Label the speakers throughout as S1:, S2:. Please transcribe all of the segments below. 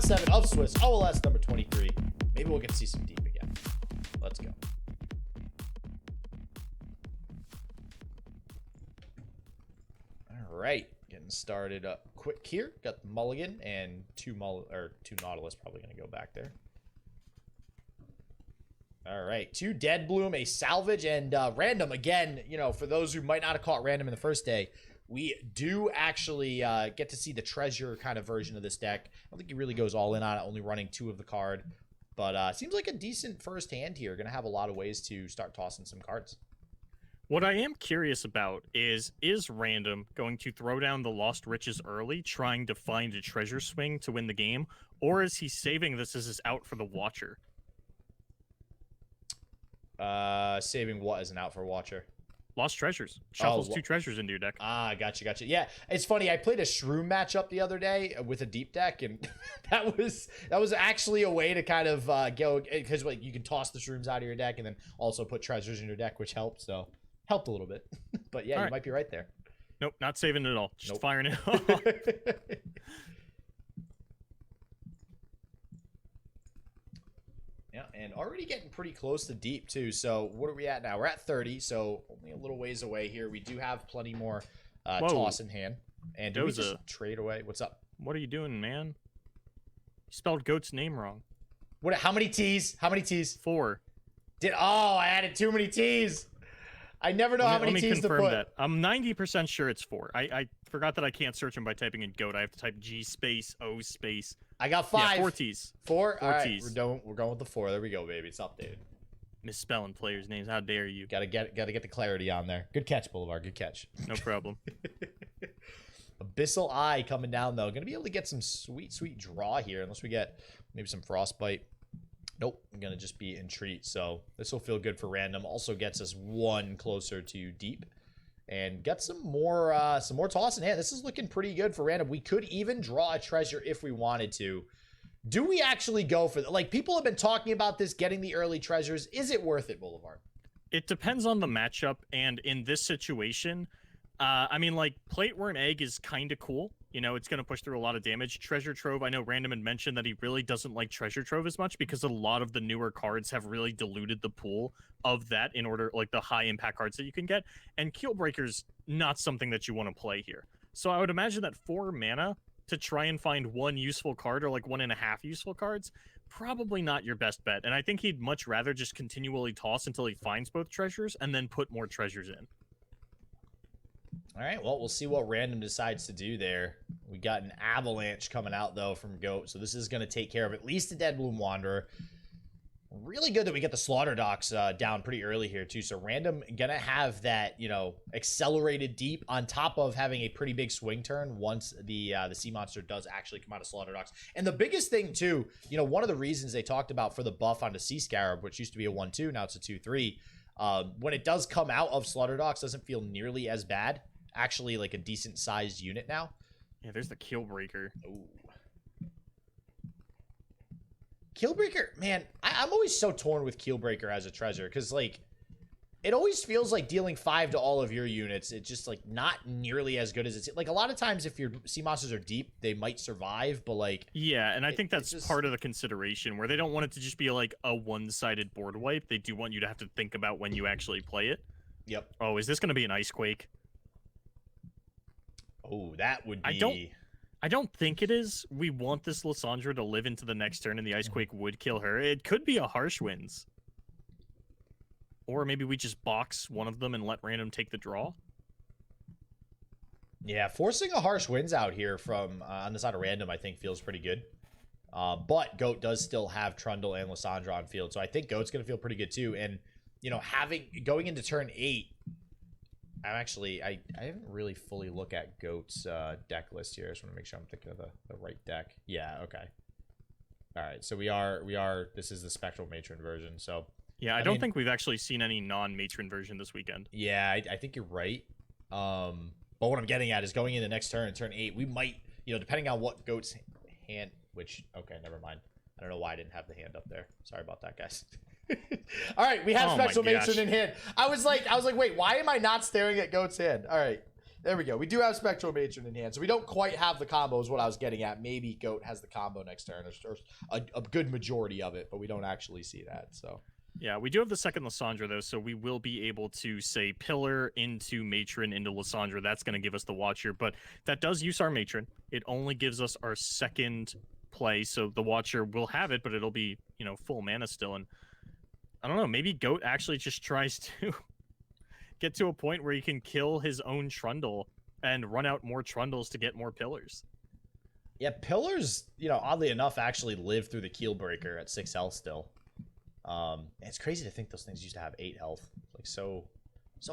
S1: 7 of Swiss, OLS number 23. Maybe we'll get to see some deep again. Let's go. All right, getting started up quick here. Got the mulligan and two Nautilus probably going to go back there. All right, 2 Dead Bloom, a salvage, and random again. You know, for those who might not have caught random in the first day, we do actually get to see the treasure kind of version of this deck. I don't think he really goes all in on it, only running 2 of the card. But seems like a decent first hand here. Going to have a lot of ways to start tossing some cards.
S2: What I am curious about is Random going to throw down the Lost Riches early, trying to find a treasure swing to win the game, or is he saving this as his out for the Watcher?
S1: Saving what as an out for Watcher?
S2: Lost Treasures. Shuffles 2 treasures into your deck.
S1: Ah, gotcha. Yeah, it's funny. I played a Shroom matchup the other day with a deep deck, and that was actually a way to kind of go, because like you can toss the Shrooms out of your deck and then also put treasures in your deck, which helped. So helped a little bit. But yeah, you might be right there.
S2: Nope, not saving it at all. Just firing it off.
S1: Yeah, and already getting pretty close to deep too. So what are we at now? We're at 30, so only a little ways away here. We do have plenty more toss in hand. And do we just trade away? What's up?
S2: What are you doing, man? You spelled Goat's name wrong.
S1: What? How many T's? How many T's?
S2: 4.
S1: I added too many T's. I never know how many T's to put.
S2: That. I'm 90% sure it's 4. I forgot that I can't search them by typing in goat. I have to type G space O space.
S1: I got 5.
S2: Yeah, 4 T's.
S1: 4? All right,
S2: T's.
S1: We're going with the 4. There we go, baby. It's updated.
S2: Misspelling players' names. How dare you?
S1: Gotta get the clarity on there. Good catch, Boulevard. Good catch.
S2: No problem.
S1: Abyssal Eye coming down though. Gonna be able to get some sweet draw here, unless we get maybe some Frostbite. Nope, I'm gonna just be Entreat. So this will feel good for random. Also gets us 1 closer to deep, and get some more toss in hand. This is looking pretty good for random. We could even draw a treasure if we wanted to. Do we actually go for that? Like, people have been talking about this, getting the early treasures. Is it worth it, Boulevard?
S2: It depends on the matchup, and in this situation, I mean, like, Plate Worm Egg is kind of cool. You know, it's going to push through a lot of damage. Treasure Trove, I know Random had mentioned that he really doesn't like Treasure Trove as much because a lot of the newer cards have really diluted the pool of that in order, like, the high-impact cards that you can get. And Keelbreaker's not something that you want to play here. So I would imagine that 4 mana to try and find 1 useful card or, like, 1.5 useful cards, probably not your best bet. And I think he'd much rather just continually toss until he finds both treasures and then put more treasures in.
S1: All right, well, we'll see what Random decides to do there. We got an Avalanche coming out, though, from Goat, so this is going to take care of at least the Dead Bloom Wanderer. Really good that we get the Slaughter Docks down pretty early here, too. So Random going to have that, you know, accelerated deep on top of having a pretty big swing turn once the Sea Monster does actually come out of Slaughter Docks. And the biggest thing, too, you know, one of the reasons they talked about for the buff onto Sea Scarab, which used to be a 1-2, now it's a 2-3, when it does come out of Slaughter Docks, doesn't feel nearly as bad. Actually, like a decent sized unit now.
S2: Yeah, there's the Keelbreaker.
S1: Ooh. Keelbreaker, man, I'm always so torn with Keelbreaker as a treasure, because like it always feels like dealing 5 to all of your units. It's just like not nearly as good as it's like a lot of times if your sea monsters are deep, they might survive, but like
S2: yeah, and I think that's just part of the consideration where they don't want it to just be like a one-sided board wipe. They do want you to have to think about when you actually play it.
S1: Yep.
S2: Oh, is this going to be an Ice Quake?
S1: Oh, that would be...
S2: I don't think it is. We want this Lysandra to live into the next turn, and the Ice Quake would kill her. It could be a Harsh Winds. Or maybe we just box one of them and let Random take the draw.
S1: Yeah, forcing a Harsh Winds out here from on the side of Random, I think, feels pretty good. But Goat does still have Trundle and Lysandra on field, so I think Goat's going to feel pretty good, too. And, you know, going into turn 8... I didn't really fully look at Goat's deck list here. I just want to make sure I'm thinking of the right deck. Yeah, okay. All right, so we are this is the Spectral Matron version, so...
S2: Yeah, I don't think we've actually seen any non-Matron version this weekend.
S1: Yeah, I think you're right. But what I'm getting at is going into next turn 8, we might, you know, depending on what Goat's hand... Which, okay, never mind. I don't know why I didn't have the hand up there. Sorry about that, guys. All right, we have Spectral Matron in hand. I was like, wait, why am I not staring at Goat's hand? All right. There we go. We do have Spectral Matron in hand, so we don't quite have the combo is what I was getting at. Maybe Goat has the combo next turn, or a good majority of it, but we don't actually see that, so...
S2: Yeah, we do have the second Lysandra, though, so we will be able to, say, Pillar into Matron into Lysandra. That's going to give us the Watcher, but that does use our Matron. It only gives us our second play, so the Watcher will have it, but it'll be, you know, full mana still. And I don't know, maybe Goat actually just tries to get to a point where he can kill his own Trundle and run out more Trundles to get more Pillars.
S1: Yeah, Pillars, you know, oddly enough, actually live through the Keelbreaker at 6 health still. It's crazy to think those things used to have 8 health. Like, so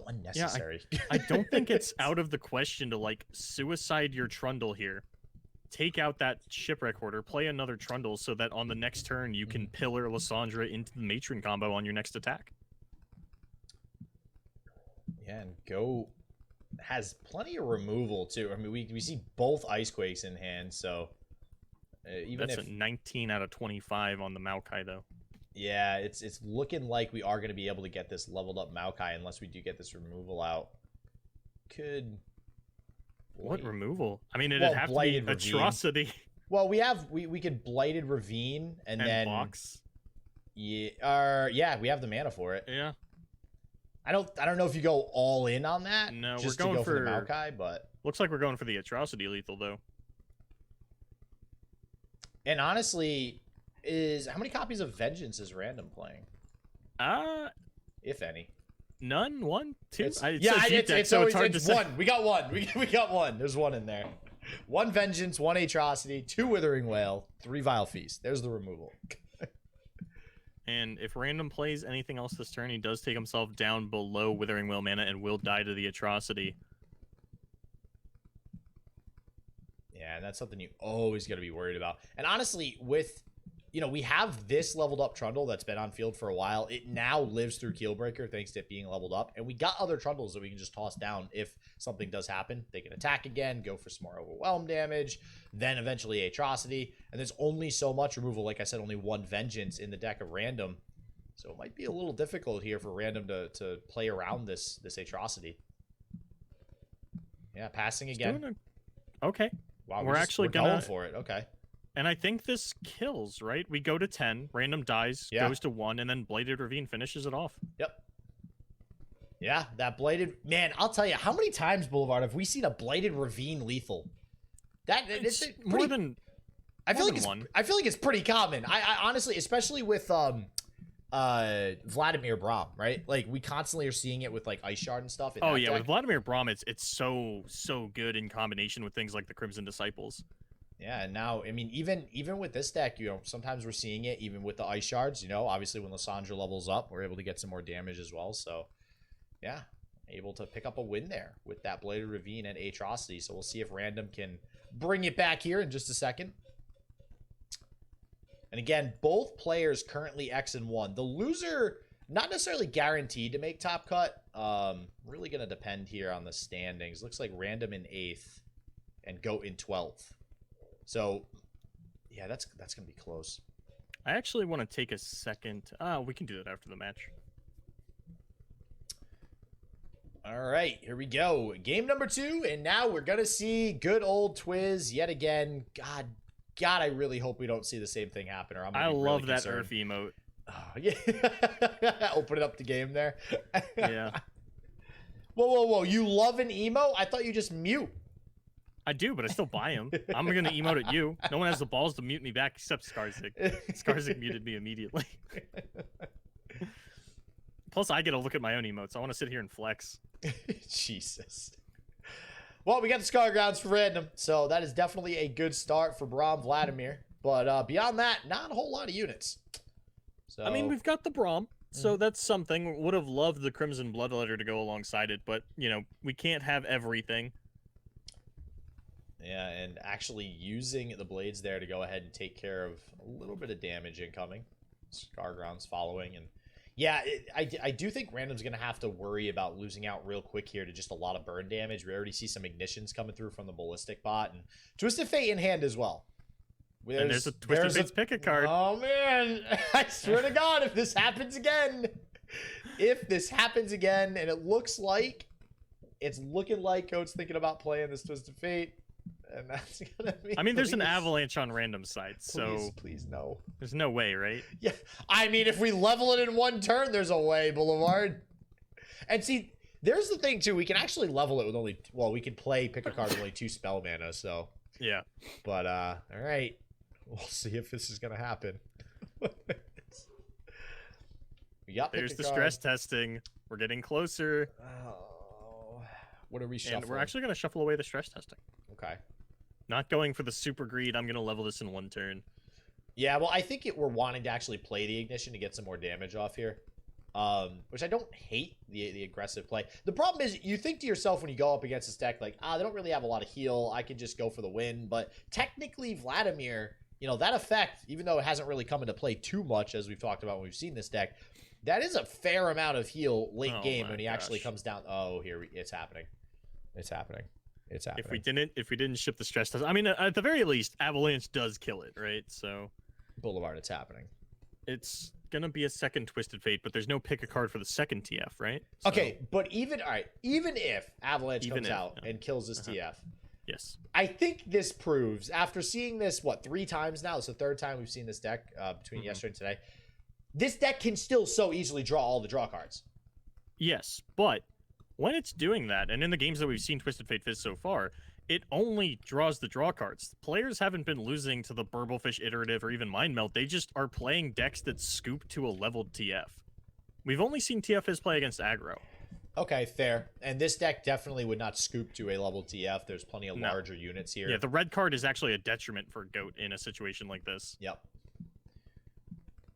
S1: unnecessary.
S2: Yeah, I don't think it's out of the question to, like, suicide your Trundle here. Take out that Shipwreck Hoarder, play another Trundle so that on the next turn you can Pillar Lysandra into the Matron combo on your next attack.
S1: Yeah, and Go has plenty of removal, too. I mean, we see both Icequakes in hand, so... even
S2: That's
S1: if...
S2: a 19 out of 25 on the Maokai, though.
S1: Yeah, it's looking like we are going to be able to get this leveled up Maokai unless we do get this removal out. Could...
S2: What removal? I mean, it'd have to be Atrocity.
S1: Well, we could Blighted Ravine and then...
S2: Box.
S1: Yeah, yeah, we have the mana for it.
S2: Yeah.
S1: I don't know if you go all in on that.
S2: No,
S1: just
S2: we're going
S1: to go for the Maokai, but...
S2: Looks like we're going for the Atrocity lethal, though.
S1: And honestly... How many copies of Vengeance is Random playing? If any.
S2: None? One? Two?
S1: It's
S2: hard
S1: to
S2: say.
S1: One. We got one. We got one. There's one in there. 1 Vengeance, 1 Atrocity, 2 Withering Wail, 3 Vile Feast. There's the removal.
S2: And if Random plays anything else this turn, he does take himself down below Withering Wail mana and will die to the Atrocity.
S1: Yeah, and that's something you always got to be worried about. And honestly, with... You know, we have this leveled up Trundle that's been on field for a while. It now lives through Keelbreaker thanks to it being leveled up. And we got other Trundles that we can just toss down if something does happen. They can attack again, go for some more Overwhelm damage, then eventually Atrocity. And there's only so much removal. Like I said, only 1 Vengeance in the deck of Random. So it might be a little difficult here for Random to play around this Atrocity. Yeah, passing again.
S2: Okay.
S1: Wow,
S2: we're actually going
S1: for it. Okay.
S2: And I think this kills, right? We go to 10, Random dies, goes to 1, and then Bladed Ravine finishes it off.
S1: Yep. Yeah, that Bladed... Man, I'll tell you, how many times, Boulevard, have we seen a Bladed Ravine lethal? It's pretty,
S2: more than
S1: I feel
S2: more
S1: like
S2: than one.
S1: I feel like it's pretty common. I honestly, especially with Vladimir Braum, right? Like, we constantly are seeing it with, like, Ice Shard and stuff.
S2: Oh, yeah, with Vladimir Braum, it's so good in combination with things like the Crimson Disciples.
S1: Yeah, and now, I mean, even with this deck, you know, sometimes we're seeing it even with the Ice Shards, you know, obviously when Lysandra levels up, we're able to get some more damage as well. So, yeah, able to pick up a win there with that Bladed Ravine and Atrocity. So we'll see if Random can bring it back here in just a second. And again, both players currently X and 1. The loser, not necessarily guaranteed to make top cut. Really going to depend here on the standings. Looks like Random in 8th and Goat in 12th. So, yeah, that's going to be close.
S2: I actually want to take a second. We can do that after the match.
S1: All right, here we go. Game number 2, and now we're going to see good old Twiz yet again. God, I really hope we don't see the same thing happen, or I'm gonna be really
S2: love that
S1: concerned.
S2: Earth emote.
S1: Oh, yeah. Open up the game there.
S2: Yeah.
S1: Whoa. You love an emo? I thought you just mute.
S2: I do, but I still buy him. I'm going to emote at you. No one has the balls to mute me back except Skarzik. Skarzik muted me immediately. Plus, I get to look at my own emotes. I want to sit here and flex.
S1: Jesus. Well, we got the Scar Grounds for Random, so that is definitely a good start for Braum Vladimir. But beyond that, not a whole lot of units. So,
S2: I mean, we've got the Braum, so that's something. Would have loved the Crimson Bloodletter to go alongside it, but, you know, we can't have everything.
S1: Yeah, and actually using the blades there to go ahead and take care of a little bit of damage incoming. Scar Grounds following. And yeah, I do think Random's going to have to worry about losing out real quick here to just a lot of burn damage. We already see some ignitions coming through from the Ballistic bot. And Twisted Fate in hand as well.
S2: There's a Twisted Fate's Picket card.
S1: Oh, man. I swear to God, if this happens again. And it looks like it's looking like Goat's thinking about playing this Twisted Fate. And that's gonna be.
S2: I mean, there's an avalanche on random sites, so
S1: please no.
S2: There's no way, right?
S1: Yeah, I mean, if we level it in one turn, there's a way, Boulevard. And see, there's the thing too. We can actually level it with only. Well, we can pick a card with only 2 spell mana. So
S2: yeah.
S1: But all right, we'll see if this is gonna happen.
S2: There's the stress testing. We're getting closer.
S1: Oh, what are we shuffling?
S2: And we're actually gonna shuffle away the stress testing.
S1: Okay.
S2: Not going for the super greed. I'm going to level this in 1 turn.
S1: Yeah, well, I think we're wanting to actually play the ignition to get some more damage off here. Which I don't hate the aggressive play. The problem is you think to yourself when you go up against this deck, like, they don't really have a lot of heal. I could just go for the win. But technically, Vladimir, you know, that effect, even though it hasn't really come into play too much, as we've talked about when we've seen this deck, that is a fair amount of heal late game when he actually comes down. Oh, here, it's happening. It's happening. It's happening.
S2: If we didn't ship the stress test, I mean, at the very least, Avalanche does kill it, right? So,
S1: Boulevard, it's happening.
S2: It's gonna be a second Twisted Fate, but there's no pick a card for the second TF, right? So,
S1: okay, but even if Avalanche comes out and kills this TF,
S2: yes,
S1: I think this proves after seeing this 3 times now. It's the 3rd time we've seen this deck between yesterday and today. This deck can still so easily draw all the draw cards.
S2: Yes, but when it's doing that, and in the games that we've seen Twisted Fate Fizz so far, it only draws the draw cards. Players haven't been losing to the Burblefish Iterative or even Mind Melt. They just are playing decks that scoop to a leveled TF. We've only seen TF Fizz play against aggro.
S1: Okay, fair. And this deck definitely would not scoop to a level TF. There's plenty of larger units here.
S2: Yeah, the red card is actually a detriment for Goat in a situation like this.
S1: Yep.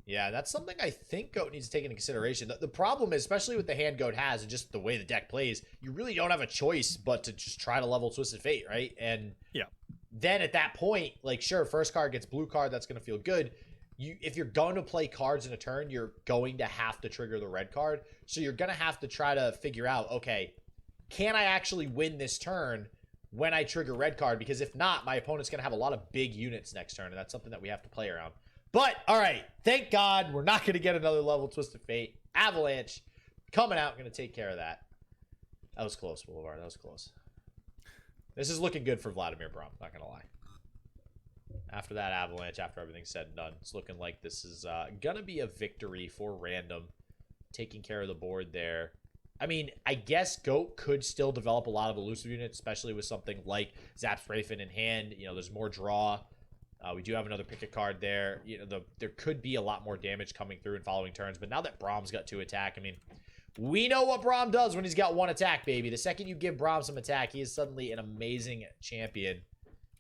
S1: Yeah, that's something I think Goat needs to take into consideration. The problem is, especially with the hand Goat has and just the way the deck plays, you really don't have a choice but to just try to level Twisted Fate, right? And
S2: yeah,
S1: then at that point, like, sure, first card gets blue card, that's going to feel good. If you're going to play cards in a turn, you're going to have to trigger the red card. So you're going to have to try to figure out, okay, can I actually win this turn when I trigger red card? Because if not, my opponent's going to have a lot of big units next turn, and that's something that we have to play around. But, all right, thank God we're not going to get another level Twisted Fate. Avalanche coming out, going to take care of that. That was close, Boulevard. That was close. This is looking good for Vladimir Brom, not going to lie. After that Avalanche, after everything's said and done, it's looking like this is going to be a victory for Random. Taking care of the board there. I mean, I guess Goat could still develop a lot of elusive units, especially with something like Zap Sprayfin in hand. You know, there's more draw. We do have another pick a card there. You know, there could be a lot more damage coming through in following turns. But now that Brom's got 2 attack, I mean, we know what Brom does when he's got 1 attack, baby. The second you give Brom some attack, he is suddenly an amazing champion.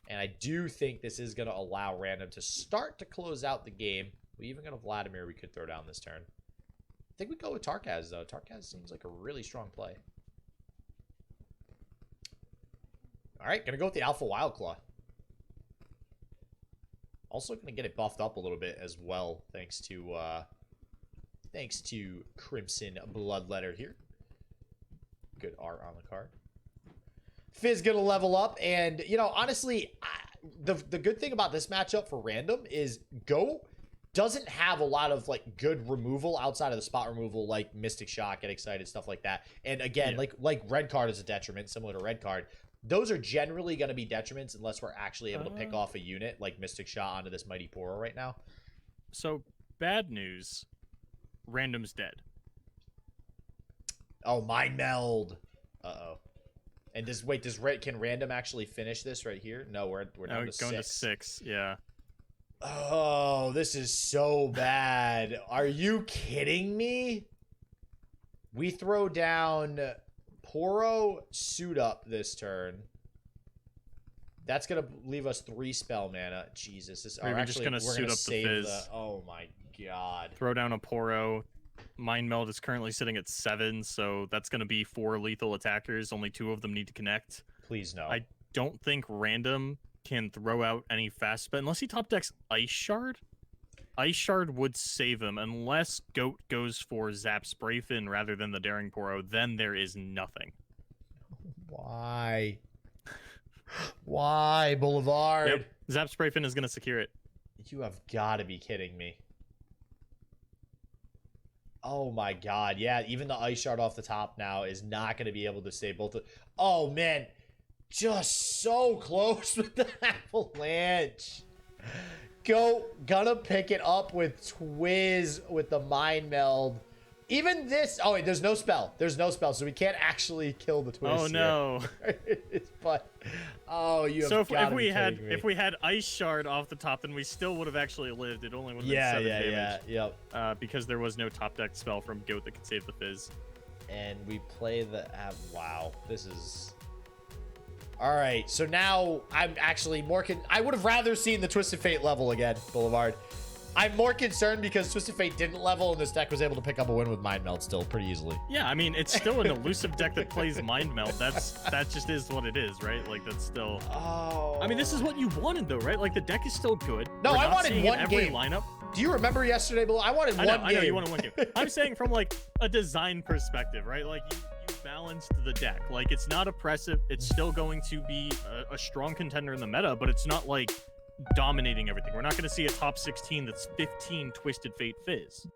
S1: And I do think this is going to allow Random to start to close out the game. We even got a Vladimir we could throw down this turn. I think we go with Tarkaz, though. Tarkaz seems like a really strong play. All right, going to go with the Alpha Wildclaw. Also going to get it buffed up a little bit as well, thanks to Crimson Bloodletter here. Good art on the card. Fizz going to level up, and, you know, honestly, the good thing about this matchup for Random is Go doesn't have a lot of, like, good removal outside of the spot removal, like Mystic Shot, Get Excited, stuff like that. And, again, like Red Card is a detriment, similar to Red Card. Those are generally going to be detriments unless we're actually able to pick off a unit like Mystic Shot onto this Mighty Poro right now.
S2: So, bad news. Random's dead.
S1: Oh, Mind Meld. Uh-oh. And can Random actually finish this right here? No, we're down to 6.
S2: Going to 6, yeah.
S1: Oh, this is so bad. Are you kidding me? We throw down Poro, Suit Up this turn. That's going to leave us 3 spell mana. Jesus.
S2: We're just going to Suit Up the Fizz.
S1: Oh, my God.
S2: Throw down a Poro. Mind Meld is currently sitting at 7, so that's going to be 4 lethal attackers. Only 2 of them need to connect.
S1: Please no.
S2: I don't think Random can throw out any fast spell unless he top decks Ice Shard. Ice Shard would save him unless Goat goes for Zap Sprayfin rather than the Daring Poro. Then there is nothing.
S1: Why? Why, Boulevard?
S2: Yep. Zap Sprayfin is going to secure it.
S1: You have got to be kidding me. Oh my god, yeah, even the ice shard off the top now is not going to be able to save both of... Oh man, just so close with the avalanche. Gonna pick it up with Twiz with the mind meld. Even this... Oh wait, there's no spell. There's no spell, so we can't actually kill the Twiz.
S2: Oh no.
S1: But... Oh, you have
S2: so
S1: gotta be kidding me.
S2: if we had ice shard off the top, then we still would have actually lived. It only would have been 7 damage.
S1: Yep.
S2: Because there was no top deck spell from Goat that could save the Fizz.
S1: And we play the... wow, this is... All right, so now I'm actually more... I would have rather seen the Twisted Fate level again, Boulevard. I'm more concerned because Twisted Fate didn't level and this deck was able to pick up a win with Mind Meld still pretty easily.
S2: Yeah, I mean, it's still an elusive deck that plays Mind Meld. That just is what it is, right? Like, that's still...
S1: Oh.
S2: I mean, this is what you wanted, though, right? Like, the deck is still good.
S1: No,
S2: We're
S1: I
S2: not
S1: wanted
S2: seeing
S1: one
S2: every
S1: game.
S2: Lineup.
S1: Do you remember yesterday, Bill? I wanted one game.
S2: I know you wanted one game. I'm saying from, like, a design perspective, right? Like, you balanced the deck. Like, it's not oppressive. It's still going to be a strong contender in the meta, but it's not, like, dominating everything. We're not going to see a top 16 that's 15 Twisted Fate Fizz.